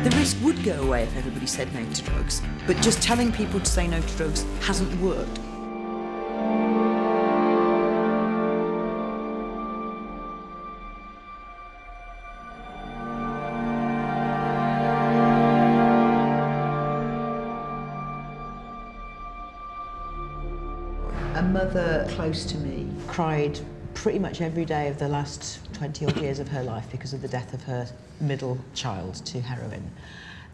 The risk would go away if everybody said no to drugs, but just telling people to say no to drugs hasn't worked. A mother close to me cried pretty much every day of the last 20-odd years of her life because of the death of her middle child to heroin.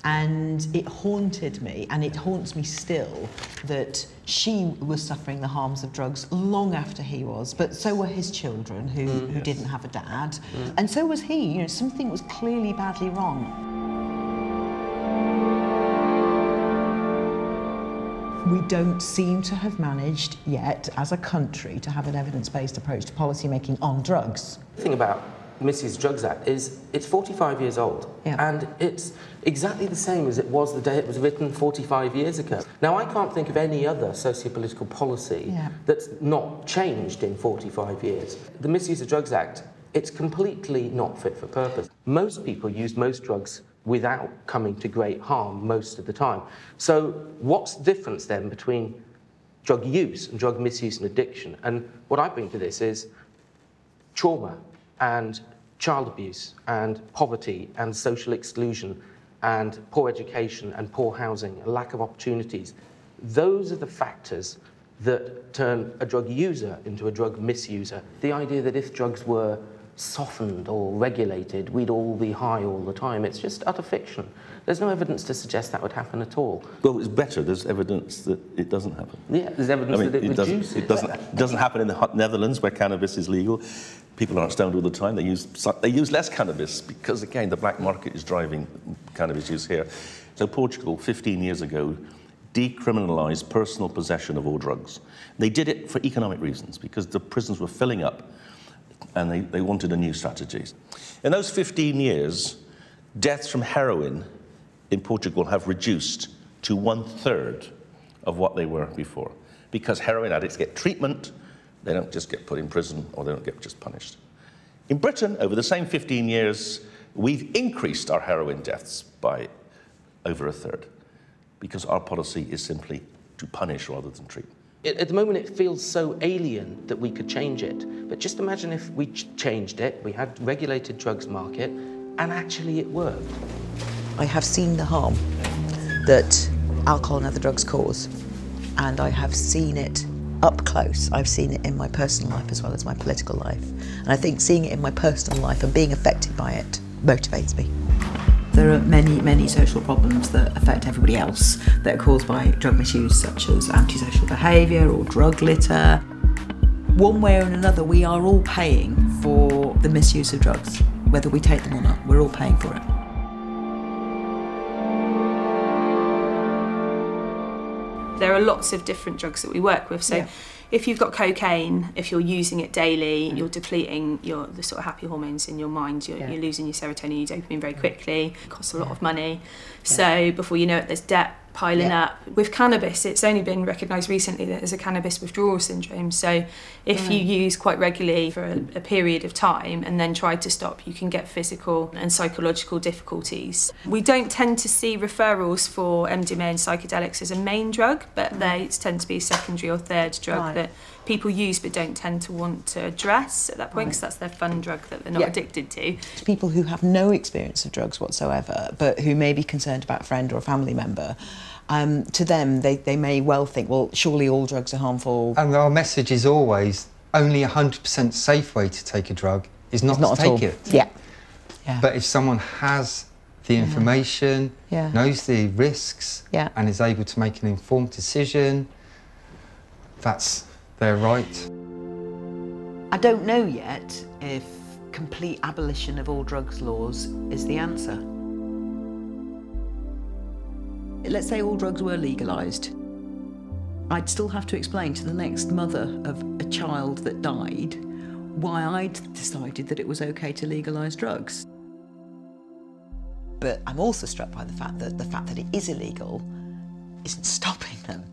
And it haunted me, and it haunts me still, that she was suffering the harms of drugs long after he was, but so were his children who didn't have a dad. And so was he. You know, something was clearly badly wrong. We don't seem to have managed yet, as a country, to have an evidence-based approach to policy making on drugs. The thing about the Misuse of Drugs Act is it's 45 years old, and it's exactly the same as it was the day it was written 45 years ago. Now, I can't think of any other socio-political policy that's not changed in 45 years. The Misuse of Drugs Act, it's completely not fit for purpose. Most people use most drugs without coming to great harm most of the time. So what's the difference then between drug use and drug misuse and addiction? And what I bring to this is trauma and child abuse and poverty and social exclusion and poor education and poor housing, a lack of opportunities. Those are the factors that turn a drug user into a drug misuser. The idea that if drugs were softened or regulated, we'd all be high all the time. It's just utter fiction. There's no evidence to suggest that would happen at all. Well, it's better. There's evidence that it doesn't happen. Yeah, there's evidence that it reduces. It doesn't happen in the Netherlands, where cannabis is legal. People aren't stoned all the time. They use less cannabis because, again, the black market is driving cannabis use here. So Portugal, 15 years ago, decriminalised personal possession of all drugs. They did it for economic reasons, because the prisons were filling up, and they wanted a new strategy. In those 15 years, deaths from heroin in Portugal have reduced to 1/3 of what they were before, because heroin addicts get treatment. They don't just get put in prison, or they don't get just punished. In Britain, over the same 15 years, we've increased our heroin deaths by over 1/3, because our policy is simply to punish rather than treat. At the moment, it feels so alien that we could change it. But just imagine if we changed it, we had regulated drugs market, and actually it worked. I have seen the harm that alcohol and other drugs cause, and I have seen it up close. I've seen it in my personal life as well as my political life. And I think seeing it in my personal life and being affected by it motivates me. There are many, many social problems that affect everybody else that are caused by drug misuse, such as antisocial behaviour or drug litter. One way or another, we are all paying for the misuse of drugs, whether we take them or not. We're all paying for it. There are lots of different drugs that we work with. So if you've got cocaine, if you're using it daily, you're depleting the sort of happy hormones in your mind. You're losing your serotonin, your dopamine very quickly. It costs a lot of money. So before you know it, there's debt piling up. With cannabis, it's only been recognised recently that there's a cannabis withdrawal syndrome. So if you use quite regularly for a period of time and then try to stop, you can get physical and psychological difficulties. We don't tend to see referrals for MDMA and psychedelics as a main drug, but they tend to be a secondary or third drug that people use but don't tend to want to address at that point, because that's their fun drug that they're not addicted to. People who have no experience of drugs whatsoever, but who may be concerned about a friend or a family member, to them, they may well think, well, surely all drugs are harmful. And our message is always, only 100% safe way to take a drug is not to take it. Yeah. But if someone has the information, knows the risks, and is able to make an informed decision, that's their right. I don't know yet if complete abolition of all drugs laws is the answer. Let's say all drugs were legalised. I'd still have to explain to the next mother of a child that died why I'd decided that it was okay to legalise drugs. But I'm also struck by the fact that it is illegal isn't stopping them.